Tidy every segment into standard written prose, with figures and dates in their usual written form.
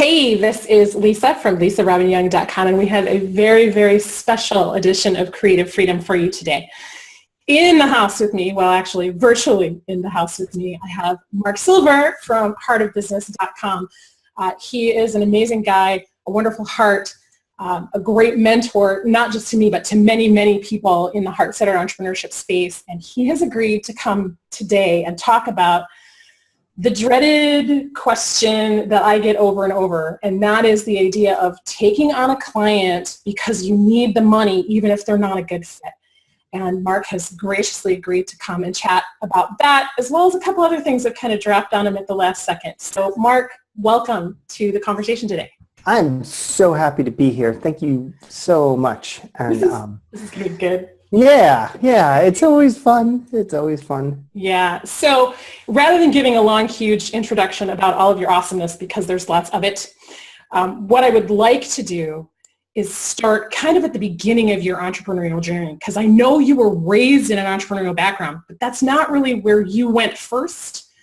Hey, this is Lisa from LisaRobbinYoung.com, and we have a very, very special edition of Creative Freedom for you today. In the house with me, well, actually virtually in the house with me, I have Mark Silver from heartofbusiness.com. He is an amazing guy, a wonderful heart, a great mentor, not just to me, but to many, many people in the heart-centered entrepreneurship space. And he has agreed to come today and talk about the dreaded question that I get over and over, and that is the idea of taking on a client because you need the money, even if they're not a good fit. And Mark has graciously agreed to come and chat about that, as well as a couple other things that kind of dropped on him at the last second. So Mark, welcome to the conversation today. I'm so happy to be here. Thank you so much. And this is going to be good. Yeah, it's always fun. It's always fun. Yeah, so rather than giving a long, huge introduction about all of your awesomeness, because there's lots of it, what I would like to do is start kind of at the beginning of your entrepreneurial journey, because I know you were raised in an entrepreneurial background, but that's not really where you went first.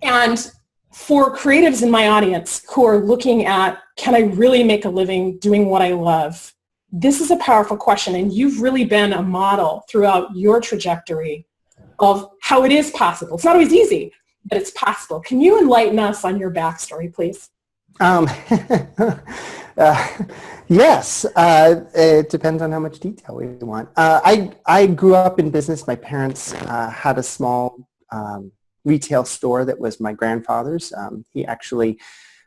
And for creatives in my audience who are looking at, can I really make a living doing what I love? This is a powerful question, and you've really been a model throughout your trajectory of how it is possible. It's not always easy, but it's possible. Can you enlighten us on your backstory, please? Yes, it depends on how much detail we want. I grew up in business. My parents had a small retail store that was my grandfather's. He actually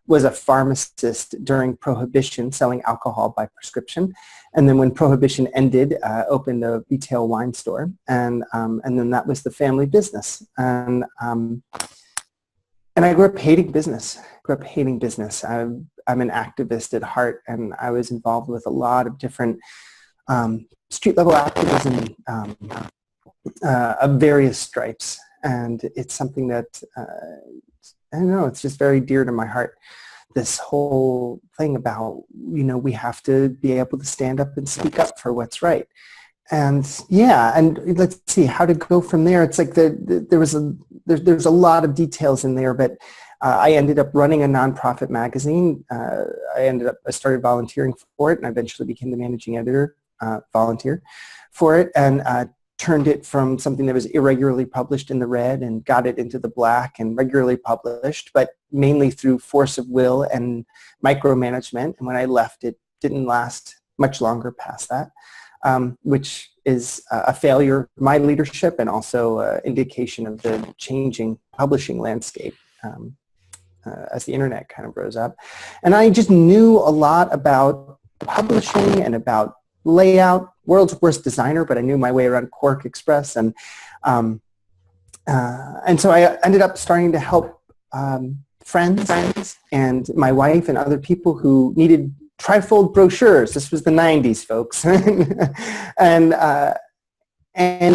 was a pharmacist during Prohibition, selling alcohol by prescription. And then when Prohibition ended, opened a retail wine store. And then that was the family business. And I grew up hating business. I'm an activist at heart, and I was involved with a lot of different street-level activism of various stripes. And it's something that I don't know, it's just very dear to my heart. This whole thing about, we have to be able to stand up and speak up for what's right. And and let's see how to go from there. It's like there's a lot of details in there, but I ended up running a nonprofit magazine. I started volunteering for it, and I eventually became the managing editor, volunteer for it, and turned it from something that was irregularly published in the red and got it into the black and regularly published, but mainly through force of will and micromanagement. And when I left, it didn't last much longer past that, which is a failure of my leadership and also an indication of the changing publishing landscape as the internet kind of rose up. And I just knew a lot about publishing and about layout. World's worst designer, but I knew my way around Quark Express, and so I ended up starting to help friends and my wife and other people who needed trifold brochures. This was the 90s, folks, and in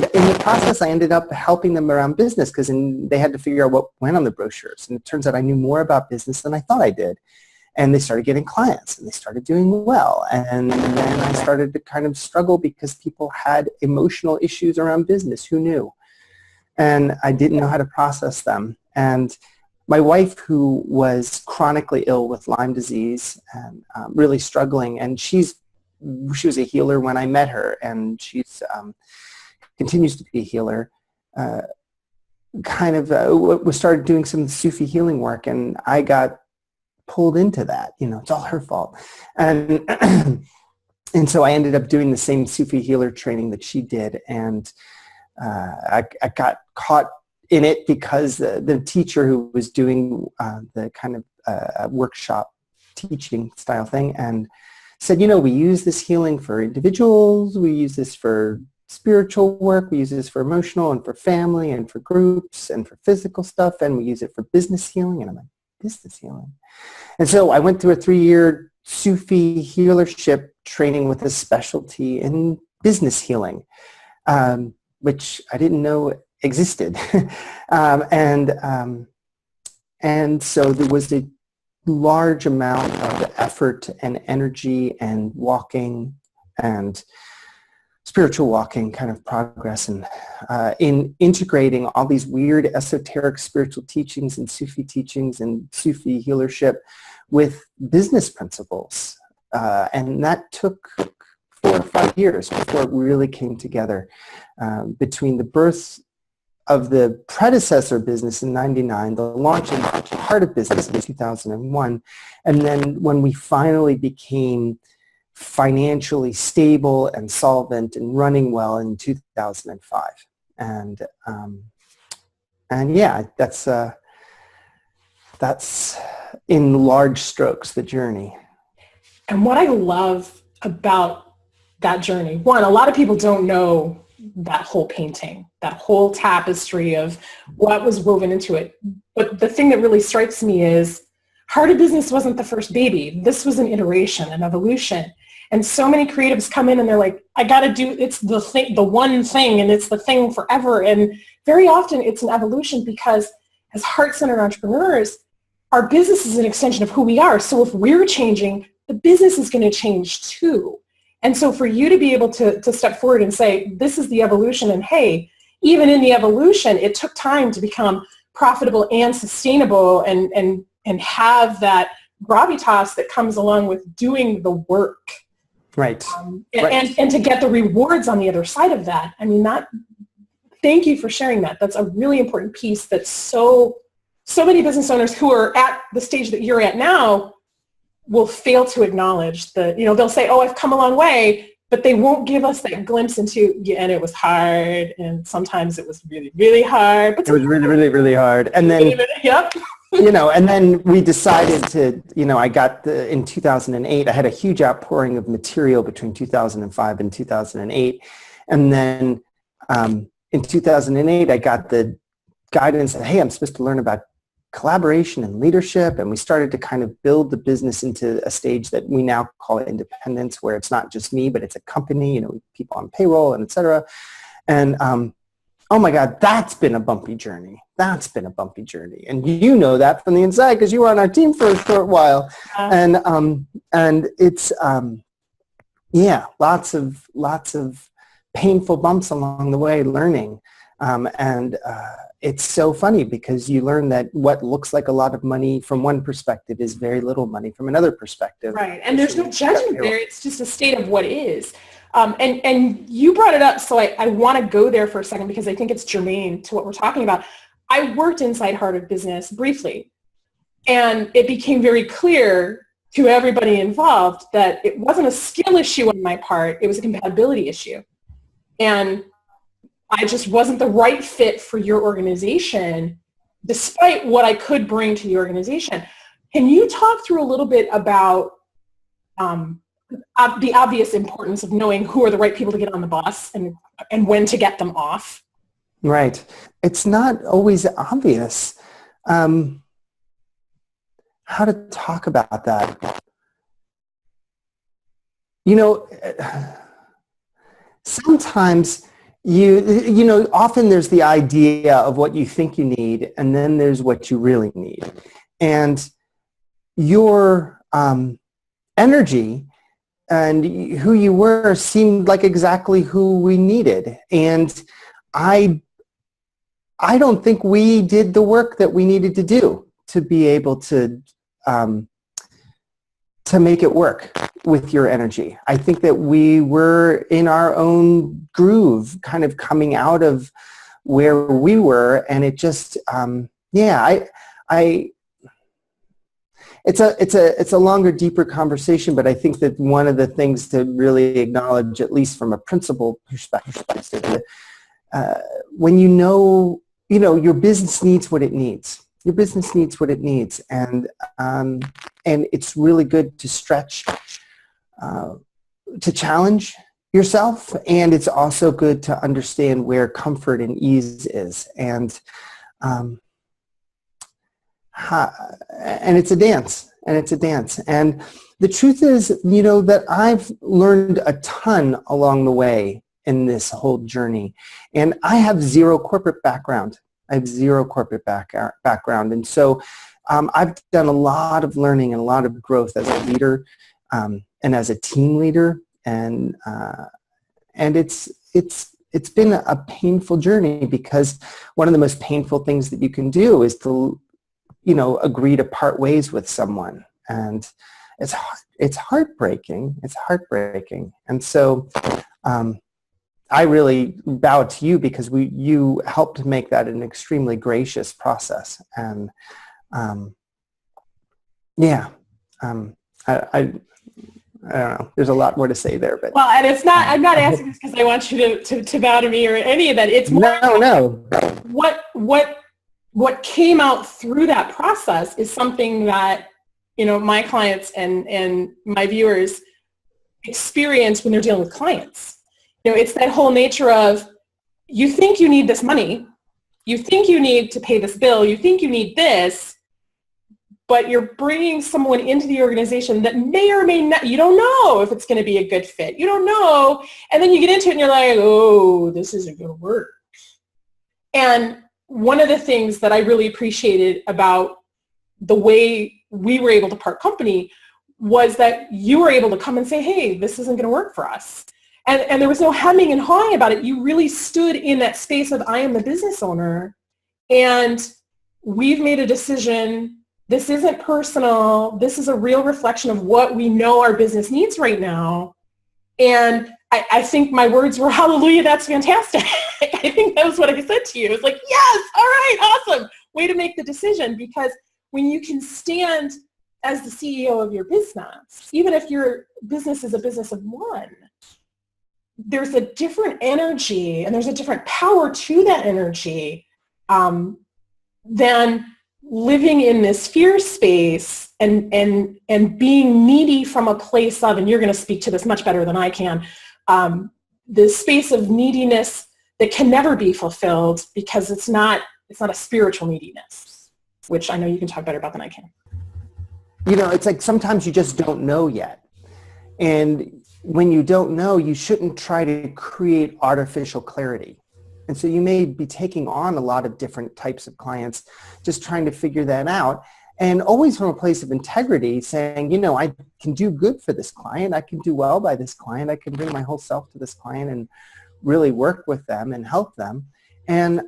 the process, I ended up helping them around business because they had to figure out what went on the brochures, and it turns out I knew more about business than I thought I did. And they started getting clients, and they started doing well. And then I started to kind of struggle because people had emotional issues around business. Who knew? And I didn't know how to process them. And my wife, who was chronically ill with Lyme disease and really struggling, and she was a healer when I met her, and she's continues to be a healer, we started doing some Sufi healing work, and I got pulled into that. It's all her fault. And and so I ended up doing the same Sufi healer training that she did. And I got caught in it because the teacher who was doing the kind of workshop teaching style thing and said, we use this healing for individuals, we use this for spiritual work, we use this for emotional and for family and for groups and for physical stuff, and we use it for business healing. And I'm like, business healing. And so I went through a 3-year Sufi healership training with a specialty in business healing, which I didn't know existed. And so there was a large amount of effort and energy and walking and spiritual walking kind of progress and in integrating all these weird esoteric spiritual teachings and Sufi healership with business principles. And that took 4 or 5 years before it really came together, between the birth of the predecessor business in 99, the launch and heart of business in 2001, and then when we finally became financially stable and solvent and running well in 2005. And yeah, that's in large strokes the journey. And what I love about that journey, one, a lot of people don't know that whole painting, that whole tapestry of what was woven into it. But the thing that really strikes me is Heart of Business wasn't the first baby. This was an iteration, an evolution. And so many creatives come in and they're like, I got to do, it's the thing, the one thing, and it's the thing forever. And very often it's an evolution because as heart-centered entrepreneurs, our business is an extension of who we are. So if we're changing, the business is going to change too. And so for you to be able to step forward and say, this is the evolution, and hey, even in the evolution, it took time to become profitable and sustainable and have that gravitas that comes along with doing the work. Right. And to get the rewards on the other side of that. I mean, thank you for sharing that. That's a really important piece that so many business owners who are at the stage that you're at now will fail to acknowledge they'll say, oh, I've come a long way, but they won't give us that glimpse into, yeah, and it was hard, and sometimes it was really, really hard. But it was really, really, really hard. And then, yep. And then we decided to, in 2008, I had a huge outpouring of material between 2005 and 2008. And then in 2008, I got the guidance that, hey, I'm supposed to learn about collaboration and leadership, and we started to kind of build the business into a stage that we now call independence, where it's not just me, but it's a company, people on payroll and et cetera. And oh my God, that's been a bumpy journey. And you know that from the inside because you were on our team for a short while. And it's lots of painful bumps along the way learning. It's so funny because you learn that what looks like a lot of money from one perspective is very little money from another perspective. Right, and there's no judgment there. It's just a state of what is. And you brought it up, so I want to go there for a second because I think it's germane to what we're talking about. I worked inside Heart of Business briefly, and it became very clear to everybody involved that it wasn't a skill issue on my part, it was a compatibility issue. And I just wasn't the right fit for your organization, despite what I could bring to the organization. Can you talk through a little bit about the obvious importance of knowing who are the right people to get on the bus and when to get them off? Right. It's not always obvious how to talk about that. Sometimes often there's the idea of what you think you need, and then there's what you really need. And your energy and who you were seemed like exactly who we needed. And I don't think we did the work that we needed to do to be able to make it work with your energy. I think that we were in our own groove, kind of coming out of where we were, and it just, it's a longer, deeper conversation, but I think that one of the things to really acknowledge, at least from a principle perspective, when your business needs what it needs. Your business needs what it needs, and it's really good to stretch, to challenge yourself, and it's also good to understand where comfort and ease is, and it's a dance, and the truth is, that I've learned a ton along the way in this whole journey, and I have zero corporate background. And so I've done a lot of learning and a lot of growth as a leader and as a team leader, and it's been a painful journey, because one of the most painful things that you can do is to agree to part ways with someone, And it's heartbreaking. It's heartbreaking. And so I really bow to you because you helped make that an extremely gracious process. And I don't know. There's a lot more to say there, but well, and it's not. I'm not asking this because I want you to bow to me or any of that. It's more no. What came out through that process is something that my clients and my viewers experience when they're dealing with clients. It's that whole nature of you think you need this money, you think you need to pay this bill, you think you need this. But you're bringing someone into the organization that may or may not, you don't know if it's going to be a good fit. You don't know. And then you get into it and you're like, oh, this isn't going to work. And one of the things that I really appreciated about the way we were able to part company was that you were able to come and say, hey, this isn't going to work for us. And there was no hemming and hawing about it. You really stood in that space of I am the business owner and we've made a decision. This isn't personal. This is a real reflection of what we know our business needs right now. And I think my words were, hallelujah, that's fantastic. I think that was what I said to you. It's like, yes, all right, awesome. Way to make the decision. Because when you can stand as the CEO of your business, even if your business is a business of one, there's a different energy and there's a different power to that energy than living in this fear space and being needy from a place of, and you're going to speak to this much better than I can, this space of neediness that can never be fulfilled because it's not a spiritual neediness, which I know you can talk better about than I can. It's like sometimes you just don't know yet. And when you don't know, you shouldn't try to create artificial clarity. And so you may be taking on a lot of different types of clients, just trying to figure that out. And always from a place of integrity, saying, I can do good for this client. I can do well by this client. I can bring my whole self to this client and really work with them and help them. And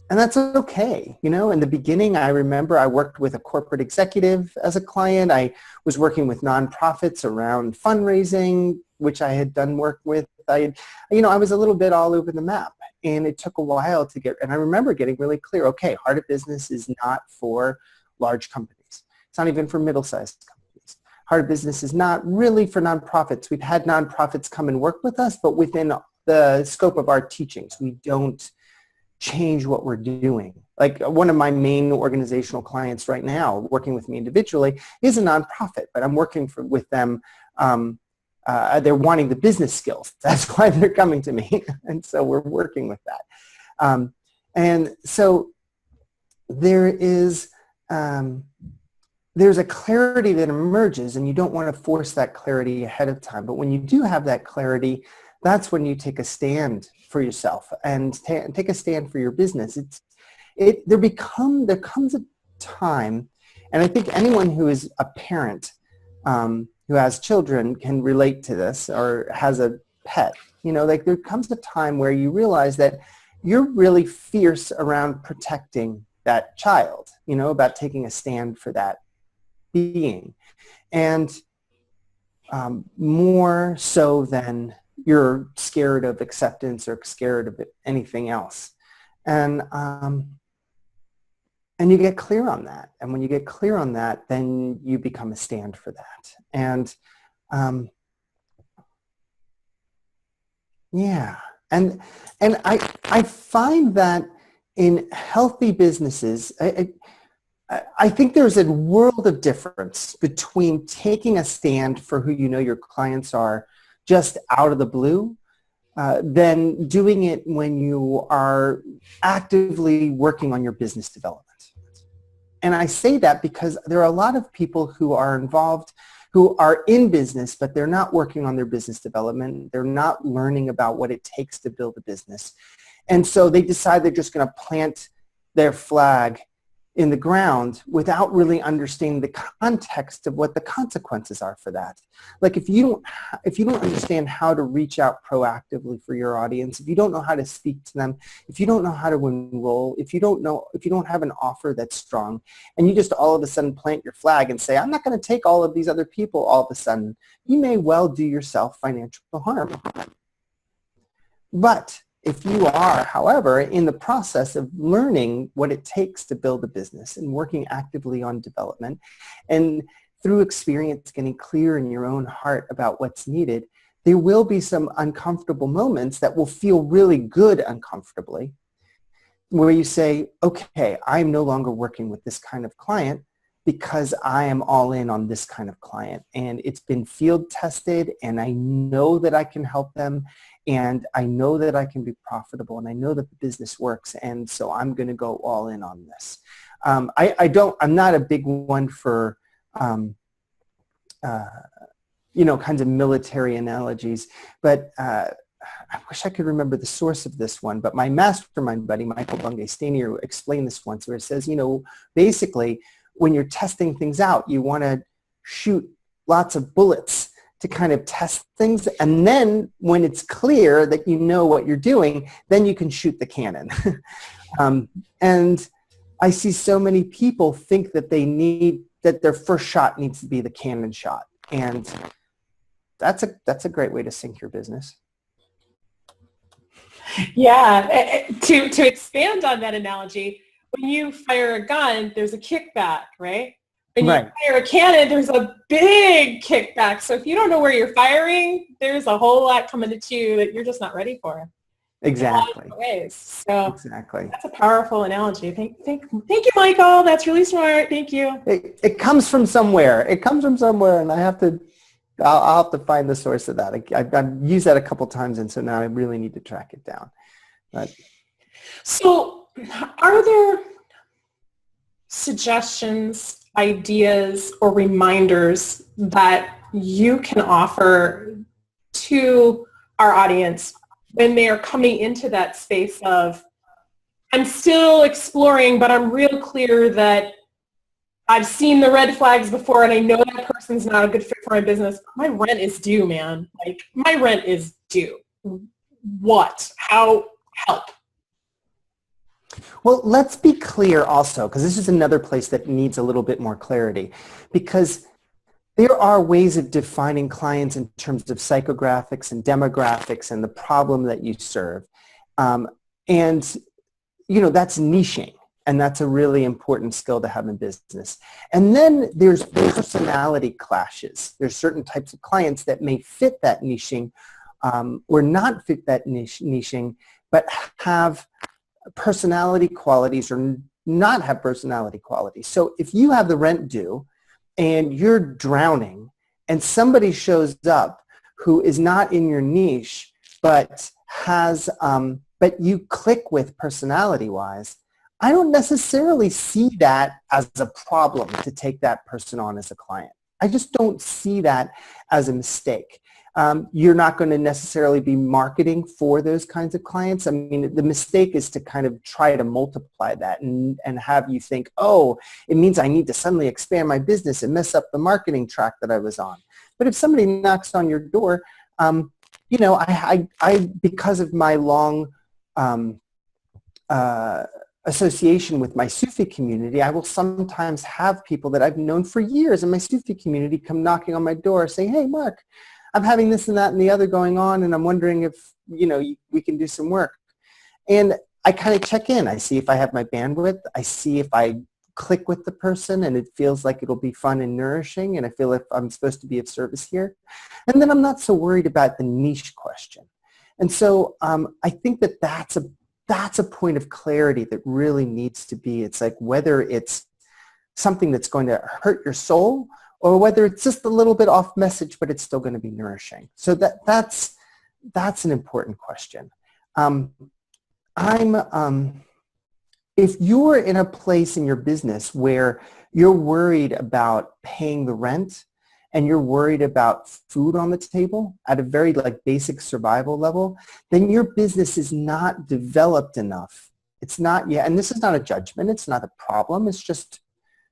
that's okay. In the beginning, I remember I worked with a corporate executive as a client. I was working with nonprofits around fundraising, which I had done work with. I was a little bit all over the map. And it took a while to get, and I remember getting really clear, okay, Heart of Business is not for large companies. It's not even for middle-sized companies. Heart of Business is not really for nonprofits. We've had nonprofits come and work with us, but within the scope of our teachings, we don't change what we're doing. Like one of my main organizational clients right now, working with me individually, is a nonprofit, but I'm working with them. They're wanting the business skills. That's why they're coming to me. And so we're working with that. And so there's a clarity that emerges, and you don't want to force that clarity ahead of time. But when you do have that clarity, that's when you take a stand for yourself and take a stand for your business. There comes a time, and I think anyone who is a parent who has children can relate to this, or has a pet. There comes a time where you realize that you're really fierce around protecting that child, about taking a stand for that being. And more so than you're scared of acceptance or scared of anything else. And you get clear on that. And when you get clear on that, then you become a stand for that. And And I find that in healthy businesses, I think there's a world of difference between taking a stand for who your clients are just out of the blue, than doing it when you are actively working on your business development. And I say that because there are a lot of people who are involved, who are in business, but they're not working on their business development. They're not learning about what it takes to build a business. And so they decide they're just going to plant their flag in the ground without really understanding the context of what the consequences are for that. Like if you don't understand how to reach out proactively for your audience, if you don't know how to speak to them, if you don't know how to enroll, if you don't have an offer that's strong, and you just all of a sudden plant your flag and say, I'm not going to take all of these other people all of a sudden, you may well do yourself financial harm. But if you are, however, in the process of learning what it takes to build a business and working actively on development, and through experience getting clear in your own heart about what's needed, there will be some uncomfortable moments that will feel really good uncomfortably, where you say, okay, I'm no longer working with this kind of client because I am all in on this kind of client. And it's been field tested, and I know that I can help them, and I know that I can be profitable, and I know that the business works, and so I'm going to go all in on this. I'm not a big one for, kinds of military analogies, but I wish I could remember the source of this one, but my mastermind buddy, Michael Bungay-Stanier, explained this once, where it says, basically, when you're testing things out, you want to shoot lots of bullets to kind of test things, and then when it's clear that you know what you're doing, then you can shoot the cannon. And I see so many people think that that their first shot needs to be the cannon shot, and that's a great way to sink your business. Yeah, to expand on that analogy, when you fire a gun, there's a kickback, right? When you fire a cannon, there's a big kickback. So if you don't know where you're firing, there's a whole lot coming at you that you're just not ready for. Exactly. In a lot of ways. So exactly. That's a powerful analogy. Thank you, Michael. That's really smart. Thank you. It comes from somewhere. And I'll have to find the source of that. I've used that a couple times, and so now I really need to track it down. But so are there suggestions, ideas, or reminders that you can offer to our audience when they are coming into that space of, I'm still exploring, but I'm real clear that I've seen the red flags before, and I know that person's not a good fit for my business. My rent is due, man. Like, my rent is due. What? How? Help. Well, let's be clear also, because this is another place that needs a little bit more clarity, because there are ways of defining clients in terms of psychographics and demographics and the problem that you serve. And, that's niching. And that's a really important skill to have in business. And then there's personality clashes. There's certain types of clients that may fit that niching or not fit that niching, but have personality qualities or not have personality qualities. So if you have the rent due and you're drowning and somebody shows up who is not in your niche, but has, but you click with personality-wise, I don't necessarily see that as a problem to take that person on as a client. I just don't see that as a mistake. You're not going to necessarily be marketing for those kinds of clients. I mean, the mistake is to kind of try to multiply that and have you think, oh, it means I need to suddenly expand my business and mess up the marketing track that I was on. But if somebody knocks on your door, I because of my long association with my Sufi community, I will sometimes have people that I've known for years in my Sufi community come knocking on my door saying, hey, Mark, I'm having this and that and the other going on, and I'm wondering if, we can do some work. And I kind of check in. I see if I have my bandwidth. I see if I click with the person and it feels like it'll be fun and nourishing, and I feel if I'm supposed to be of service here. And then I'm not so worried about the niche question. And so I think that's a point of clarity that really needs to be. It's like whether it's something that's going to hurt your soul or whether it's just a little bit off message, but it's still going to be nourishing. So that's an important question. If you're in a place in your business where you're worried about paying the rent and you're worried about food on the table at a very basic survival level, then your business is not developed enough It's not, yeah, and this is not a judgment. It's not a problem. It's just,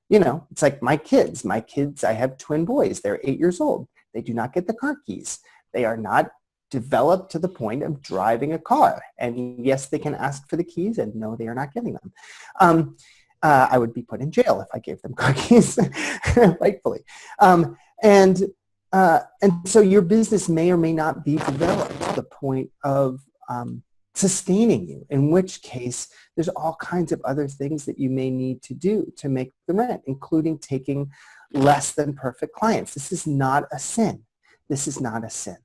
you know, it's like my kids. I have twin boys. They're 8 years old. They do not get the car keys. They are not developed to the point of driving a car. And yes, they can ask for the keys, and no, they are not getting them. I would be put in jail if I gave them car keys, rightfully. And so your business may or may not be developed to the point of sustaining you, in which case there's all kinds of other things that you may need to do to make the rent, including taking less than perfect clients. This is not a sin. This is not a sin.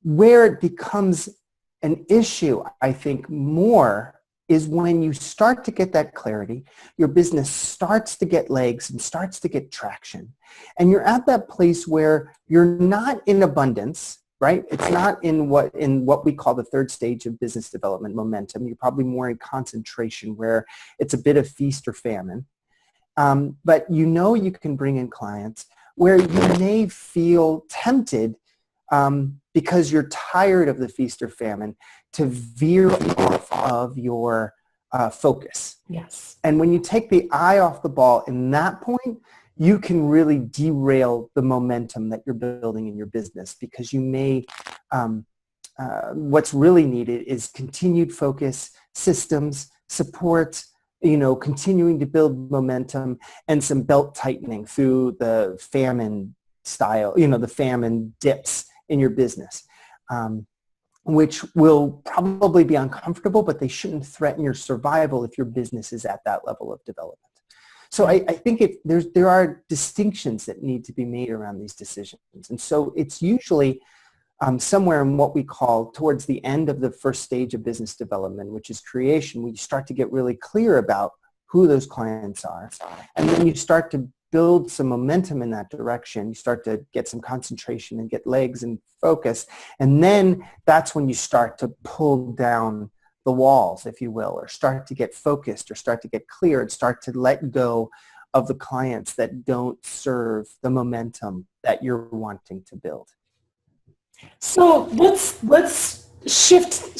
Where it becomes an issue, I think, more is when you start to get that clarity, your business starts to get legs and starts to get traction, and you're at that place where you're not in abundance, right? It's not in what we call the third stage of business development, momentum. You're probably more in concentration, where it's a bit of feast or famine. But you know you can bring in clients where you may feel tempted because you're tired of the feast or famine to veer off of your focus. Yes. And when you take the eye off the ball in that point, you can really derail the momentum that you're building in your business, because you may, what's really needed is continued focus, systems, support, you know, continuing to build momentum, and some belt tightening through the famine style, you know, the famine dips in your business, which will probably be uncomfortable, but they shouldn't threaten your survival if your business is at that level of development. So I think there are distinctions that need to be made around these decisions. And so it's usually somewhere in what we call towards the end of the first stage of business development, which is creation, where you start to get really clear about who those clients are. And then you start to build some momentum in that direction. You start to get some concentration and get legs and focus. And then that's when you start to pull down the walls, if you will, or start to get focused, or start to get clear, and start to let go of the clients that don't serve the momentum that you're wanting to build. So let's shift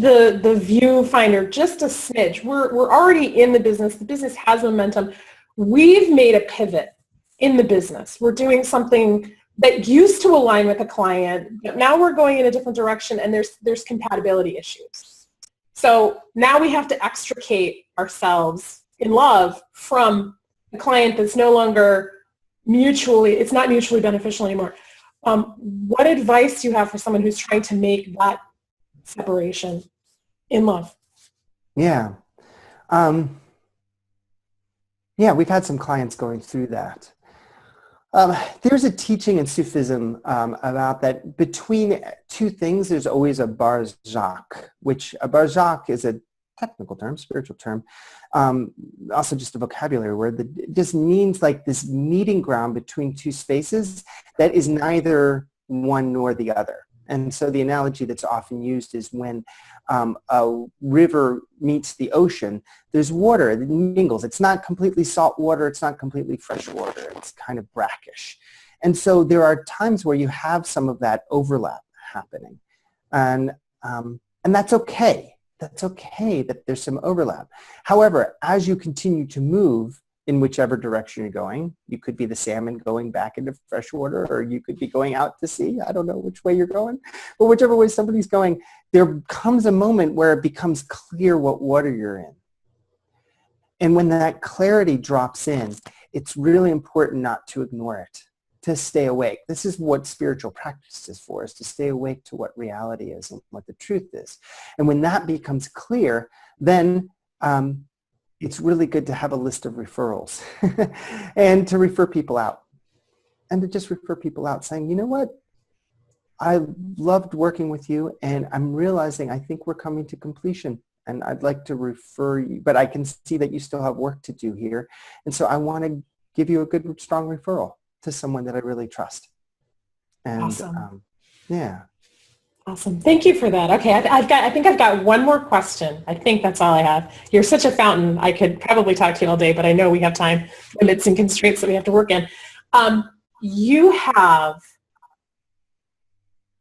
the viewfinder just a smidge. We're already in the business. The business has momentum. We've made a pivot in the business. We're doing something that used to align with a client, but now we're going in a different direction, and there's compatibility issues. So now we have to extricate ourselves in love from a client that's no longer it's not mutually beneficial anymore. What advice do you have for someone who's trying to make that separation in love? Yeah. We've had some clients going through that. There's a teaching in Sufism about that between two things, there's always a barzakh, which a barzakh is a technical term, spiritual term, also just a vocabulary word that just means like this meeting ground between two spaces that is neither one nor the other. And so the analogy that's often used is when a river meets the ocean, there's water that mingles. It's not completely salt water. It's not completely fresh water. It's kind of brackish. And so there are times where you have some of that overlap happening. And that's okay. That's okay that there's some overlap. However, as you continue to move in whichever direction you're going, you could be the salmon going back into fresh water, or you could be going out to sea. I don't know which way you're going, but whichever way somebody's going, there comes a moment where it becomes clear what water you're in. And when that clarity drops in, it's really important not to ignore it, to stay awake. This is what spiritual practice is for, is to stay awake to what reality is and what the truth is. And when that becomes clear, then it's really good to have a list of referrals and to refer people out, and to just refer people out saying, you know what, I loved working with you, and I'm realizing I think we're coming to completion, and I'd like to refer you, but I can see that you still have work to do here. And so I want to give you a good, strong referral to someone that I really trust. And Awesome. Yeah. Awesome. Thank you for that. Okay, I think I've got one more question. I think that's all I have. You're such a fountain. I could probably talk to you all day, but I know we have time limits and constraints that we have to work in. You have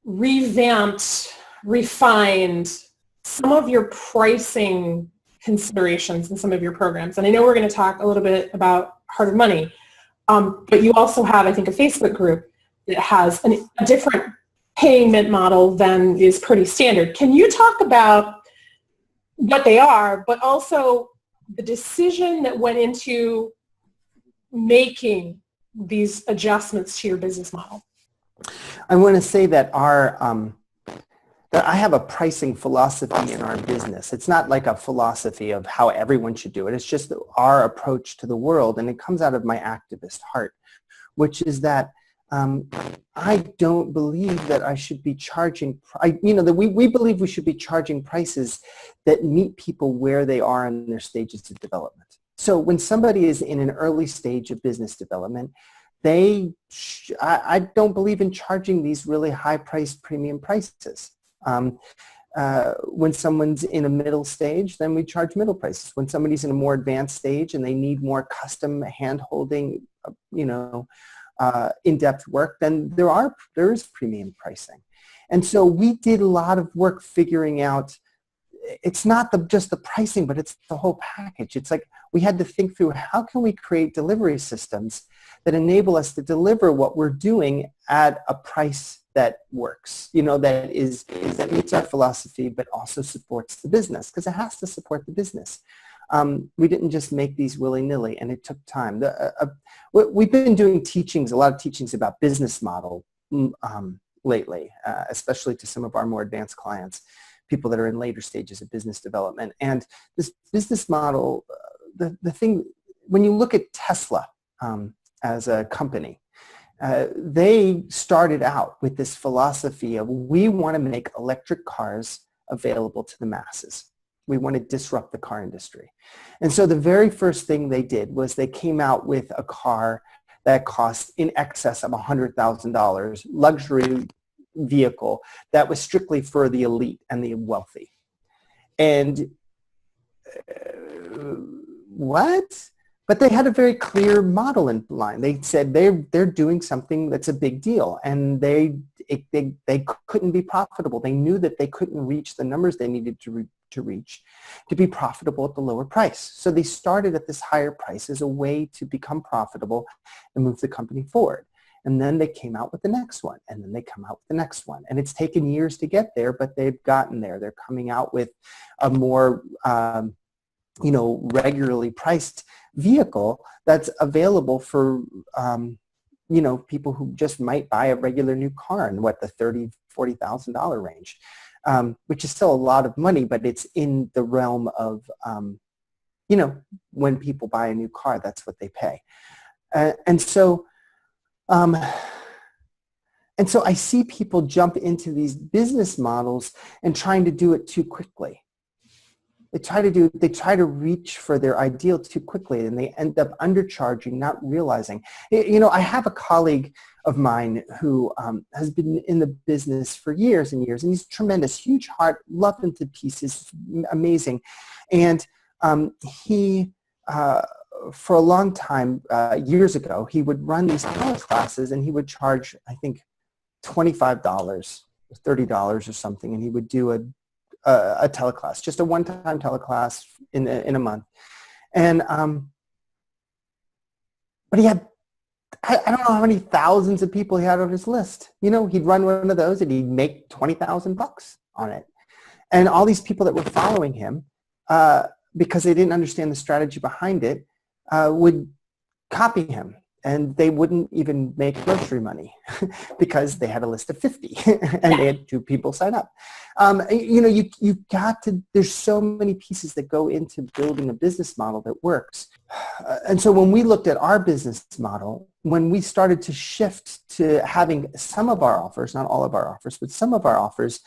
revamped, refined some of your pricing considerations in some of your programs. And I know we're going to talk a little bit about Harder Money, but you also have, I think, a Facebook group that has a different payment model than is pretty standard. Can you talk about what they are, but also the decision that went into making these adjustments to your business model? I want to say that that I have a pricing philosophy in our business. It's not like a philosophy of how everyone should do it. It's just our approach to the world, and it comes out of my activist heart, which is that I don't believe that I should be charging, that we believe we should be charging prices that meet people where they are in their stages of development. So when somebody is in an early stage of business development, I don't believe in charging these really high-priced premium prices. When someone's in a middle stage, then we charge middle prices. When somebody's in a more advanced stage and they need more custom hand-holding, in-depth work, then there is premium pricing. And so we did a lot of work figuring out, it's not just the pricing, but it's the whole package. It's like we had to think through, how can we create delivery systems that enable us to deliver what we're doing at a price that works, that meets our philosophy, but also supports the business, because it has to support the business. We didn't just make these willy-nilly, and it took time. We've been doing a lot of teachings about business model lately, especially to some of our more advanced clients, people that are in later stages of business development. And this business model, the thing, when you look at Tesla as a company, they started out with this philosophy of, we want to make electric cars available to the masses. We want to disrupt the car industry. And so the very first thing they did was they came out with a car that cost in excess of $100,000, luxury vehicle that was strictly for the elite and the wealthy. And what? But they had a very clear model in line. They said they're doing something that's a big deal, and they couldn't be profitable. They knew that they couldn't reach the numbers they needed to reach to be profitable at the lower price. So they started at this higher price as a way to become profitable and move the company forward. And then they came out with the next one, and then they come out with the next one. And it's taken years to get there, but they've gotten there. They're coming out with a more regularly priced vehicle that's available for people who just might buy a regular new car in the $30,000, $40,000 range, which is still a lot of money, but it's in the realm of when people buy a new car, that's what they pay. And so I see people jump into these business models and trying to do it too quickly. They try to reach for their ideal too quickly, and they end up undercharging, not realizing. I have a colleague of mine who has been in the business for years and years, and he's tremendous, huge heart, love him to pieces, amazing. And he, for a long time, years ago, he would run these classes, and he would charge, I think, $25, $30 or something, and he would do a teleclass, just a one-time teleclass in a month. And but he had, I don't know how many thousands of people he had on his list. He'd run one of those and he'd make $20,000 on it. And all these people that were following him, because they didn't understand the strategy behind it, would copy him. And they wouldn't even make grocery money because they had a list of 50 and they had 2 people sign up. You've got to, there's so many pieces that go into building a business model that works. And so when we looked at our business model, when we started to shift to having some of our offers, not all of our offers, but some of our offers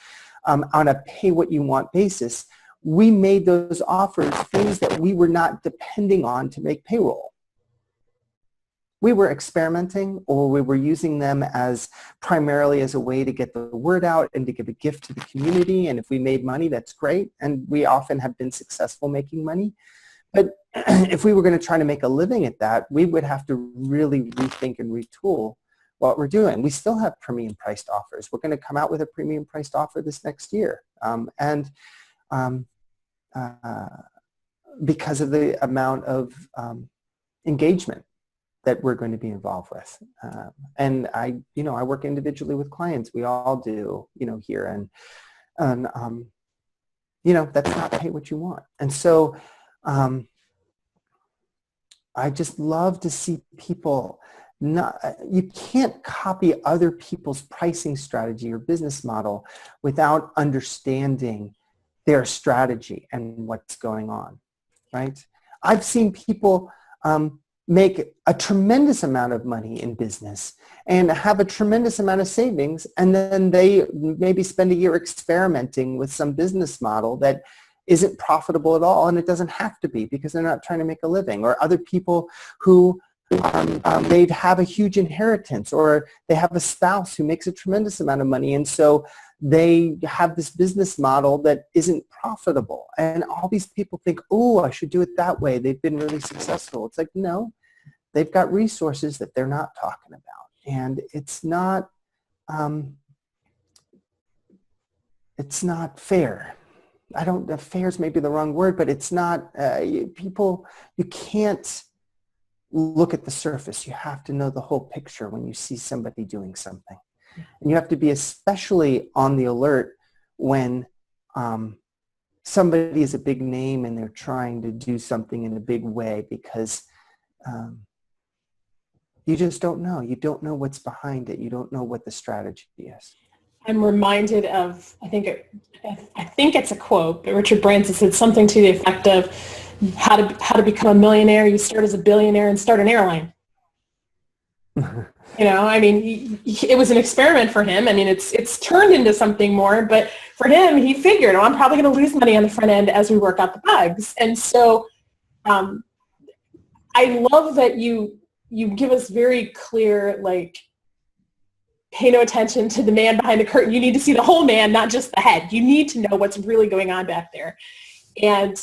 on a pay what you want basis, we made those offers things that we were not depending on to make payroll. We were experimenting, or we were using them primarily as a way to get the word out and to give a gift to the community. And if we made money, that's great. And we often have been successful making money. But if we were going to try to make a living at that, we would have to really rethink and retool what we're doing. We still have premium priced offers. We're going to come out with a premium priced offer this next year. because of the amount of engagement that we're going to be involved with. And I work individually with clients. We all do, here. And that's not pay what you want. And so I just love to see people you can't copy other people's pricing strategy or business model without understanding their strategy and what's going on, right? I've seen people make a tremendous amount of money in business and have a tremendous amount of savings, and then they maybe spend a year experimenting with some business model that isn't profitable at all, and it doesn't have to be because they're not trying to make a living. Or other people who they'd have a huge inheritance, or they have a spouse who makes a tremendous amount of money, and so they have this business model that isn't profitable. And all these people think, oh, I should do it that way. They've been really successful. It's like, no, they've got resources that they're not talking about. And it's not fair. Fair is maybe the wrong word, but it's not, you can't look at the surface. You have to know the whole picture when you see somebody doing something. And you have to be especially on the alert when somebody is a big name and they're trying to do something in a big way, because you just don't know. You don't know what's behind it. You don't know what the strategy is. I'm reminded of, I think it's a quote, but Richard Branson said something to the effect of how to become a millionaire. You start as a billionaire and start an airline. It was an experiment for him. It's turned into something more, but for him, he figured, I'm probably going to lose money on the front end as we work out the bugs. And so I love that you give us very clear, pay no attention to the man behind the curtain. You need to see the whole man, not just the head. You need to know what's really going on back there. And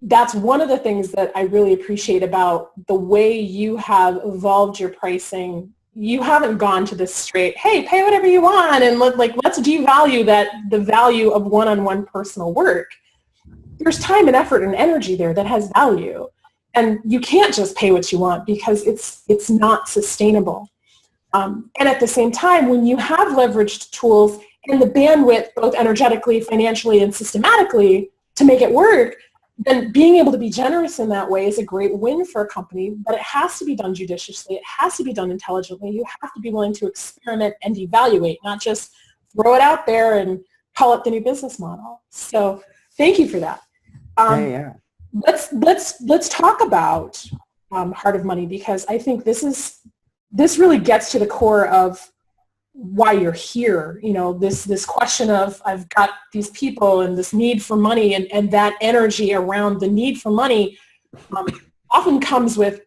that's one of the things that I really appreciate about the way you have evolved your pricing. You haven't gone to this straight, hey, pay whatever you want, and let's devalue the value of one-on-one personal work. There's time and effort and energy there that has value. And you can't just pay what you want, because it's not sustainable. And at the same time, when you have leveraged tools and the bandwidth, both energetically, financially, and systematically, to make it work, then being able to be generous in that way is a great win for a company, but it has to be done judiciously. It has to be done intelligently. You have to be willing to experiment and evaluate, not just throw it out there and call it the new business model. So thank you for that. Yeah. Let's talk about Heart of Money, because I think this really gets to the core of why you're here. This question of, I've got these people and this need for money, and that energy around the need for money often comes with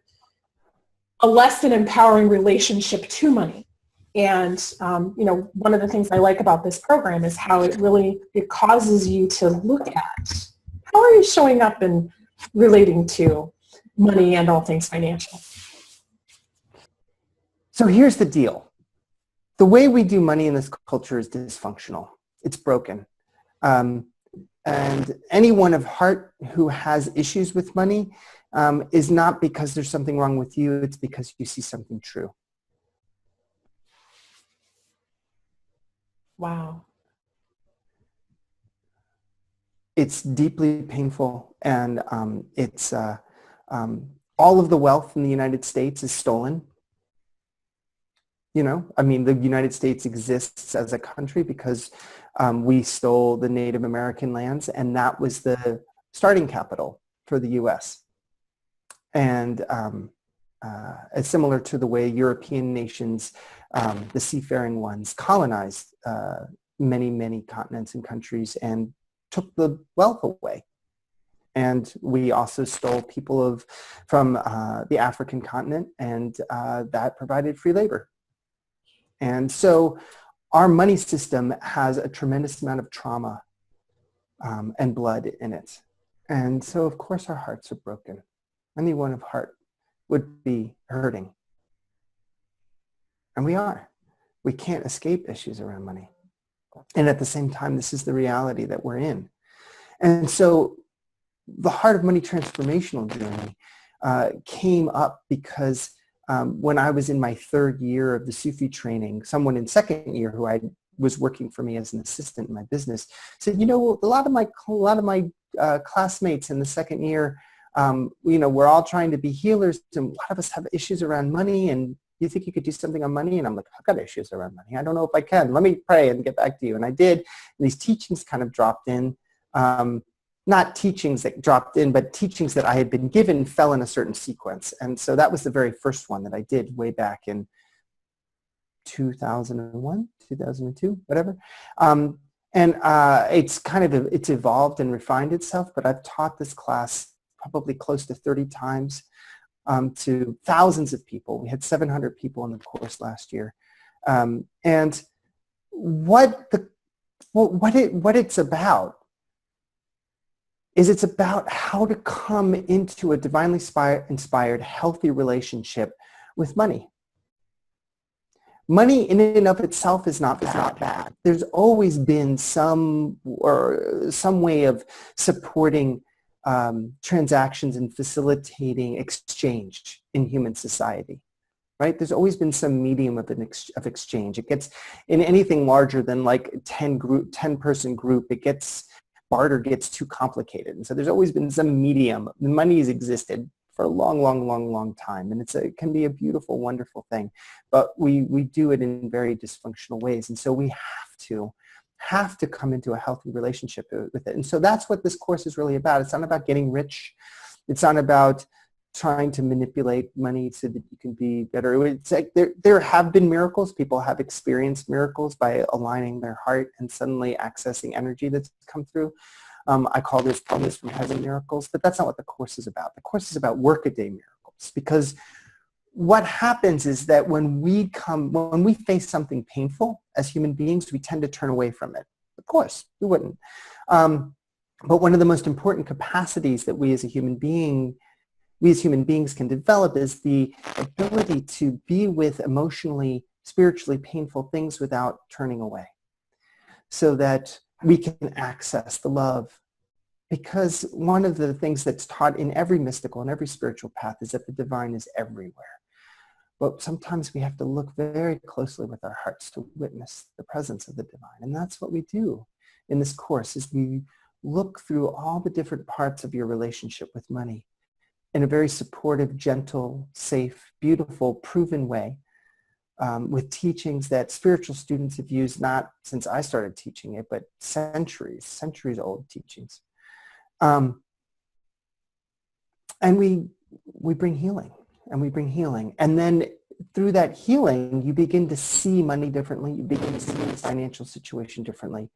a less than empowering relationship to money. And one of the things I like about this program is how it causes you to look at, how are you showing up and relating to money and all things financial? So here's the deal. The way we do money in this culture is dysfunctional. It's broken. And anyone of heart who has issues with money is not because there's something wrong with you. It's because you see something true. Wow. It's deeply painful, and it's all of the wealth in the United States is stolen. The United States exists as a country because we stole the Native American lands, and that was the starting capital for the U.S. And it's similar to the way European nations, the seafaring ones, colonized many, many continents and countries and took the wealth away. And we also stole people from the African continent, and that provided free labor. And so our money system has a tremendous amount of trauma and blood in it. And so, of course, our hearts are broken. Anyone of heart would be hurting. And we are. We can't escape issues around money. And at the same time, this is the reality that we're in. And so the Heart of Money transformational journey came up because when I was in my third year of the Sufi training, someone in second year who I was working for me as an assistant in my business said, you know, a lot of my classmates in the second year, you know, we're all trying to be healers, and a lot of us have issues around money, and you think you could do something on money? And I'm like, I've got issues around money. I don't know if I can. Let me pray and get back to you. And I did. And these teachings kind of dropped in. Not teachings that dropped in, but teachings that I had been given fell in a certain sequence. And so that was the very first one that I did way back in 2001, 2002, whatever. It's evolved and refined itself, but I've taught this class probably close to 30 times to thousands of people. We had 700 people in the course last year. And what it's about is it's about how to come into a divinely inspired, healthy relationship with money. Money in and of itself is not bad. There's always been some way of supporting transactions and facilitating exchange in human society, right? There's always been some medium of exchange. It gets, in anything larger than like 10-person group, barter gets too complicated. And so there's always been some medium. Money has existed for a long time. And it can be a beautiful, wonderful thing. But we do it in very dysfunctional ways. And so we have to come into a healthy relationship with it. And so that's what this course is really about. It's not about getting rich. It's not about trying to manipulate money so that you can be better. It's like there have been miracles. People have experienced miracles by aligning their heart and suddenly accessing energy that's come through. I call this promise from heaven miracles, but that's not what the course is about. The course is about workaday miracles, because what happens is that when we face something painful as human beings, we tend to turn away from it. Of course, we wouldn't. But one of the most important capacities that we as human beings can develop is the ability to be with emotionally, spiritually painful things without turning away, so that we can access the love. Because one of the things that's taught in every mystical and every spiritual path is that the divine is everywhere. But sometimes we have to look very closely with our hearts to witness the presence of the divine. And that's what we do in this course, is we look through all the different parts of your relationship with money in a very supportive, gentle, safe, beautiful, proven way, with teachings that spiritual students have used, not since I started teaching it, but centuries old teachings. And we bring healing, and then through that healing, you begin to see money differently. You begin to see the financial situation differently,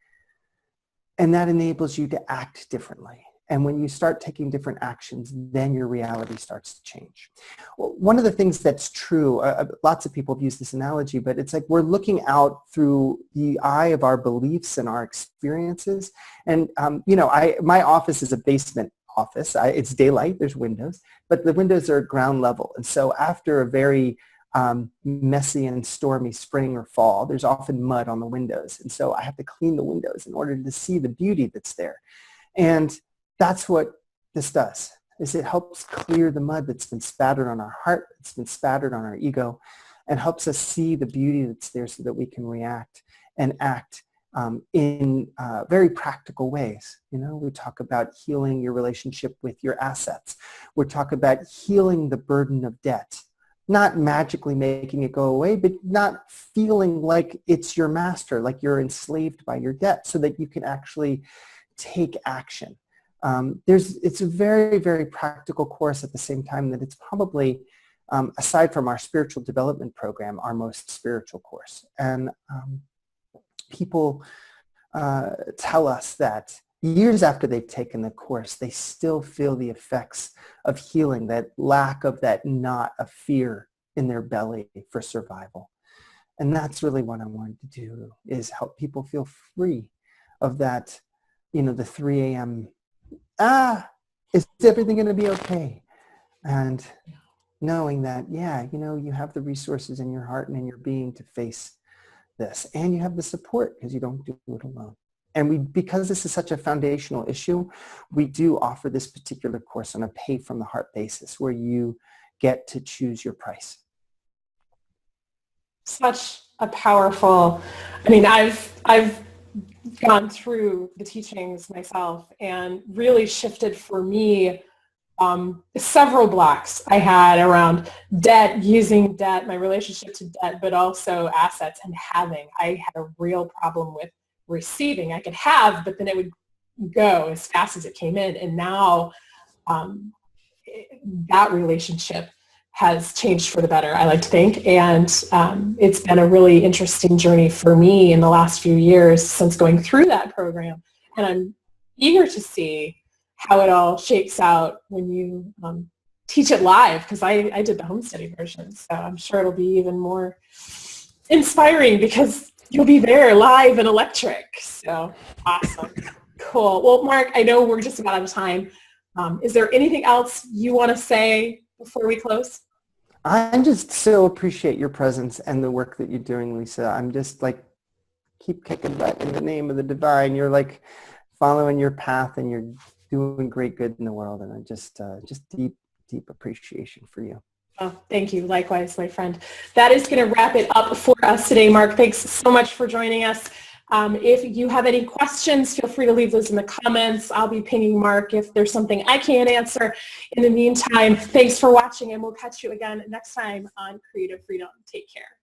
and that enables you to act differently. And when you start taking different actions, then your reality starts to change. Well, one of the things that's true, lots of people have used this analogy, but it's like we're looking out through the eye of our beliefs and our experiences. And, my office is a basement office. It's daylight, there's windows, but the windows are at ground level. And so after a very messy and stormy spring or fall, there's often mud on the windows. And so I have to clean the windows in order to see the beauty that's there. And that's what this does, is it helps clear the mud that's been spattered on our heart, that's been spattered on our ego, and helps us see the beauty that's there so that we can react and act in very practical ways. We talk about healing your relationship with your assets. We talk about healing the burden of debt, not magically making it go away, but not feeling like it's your master, like you're enslaved by your debt, so that you can actually take action. It's a very, very practical course at the same time that it's probably, aside from our spiritual development program, our most spiritual course. And people tell us that years after they've taken the course, they still feel the effects of healing, that lack of that knot of fear in their belly for survival. And that's really what I wanted to do, is help people feel free of that, the 3 a.m. Is everything going to be okay? And knowing that, you have the resources in your heart and in your being to face this. And you have the support, because you don't do it alone. And because this is such a foundational issue, we do offer this particular course on a pay from the heart basis where you get to choose your price. Such a powerful, I mean, I've gone through the teachings myself and really shifted for me several blocks I had around debt, using debt, my relationship to debt, but also assets and having. I had a real problem with receiving. I could have, but then it would go as fast as it came in. And now that relationship has changed for the better, I like to think. And it's been a really interesting journey for me in the last few years since going through that program. And I'm eager to see how it all shakes out when you teach it live, because I did the home study version. So I'm sure it'll be even more inspiring because you'll be there live and electric. So awesome. Cool. Well, Mark, I know we're just about out of time. Is there anything else you want to say before we close? I just so appreciate your presence and the work that you're doing, Lisa. I'm just like, keep kicking butt in the name of the divine. You're like following your path and you're doing great good in the world. And I just deep, deep appreciation for you. Oh, thank you. Likewise, my friend. That is going to wrap it up for us today, Mark. Thanks so much for joining us. If you have any questions, feel free to leave those in the comments. I'll be pinging Mark if there's something I can't answer. In the meantime, thanks for watching, and we'll catch you again next time on Creative Freedom. Take care.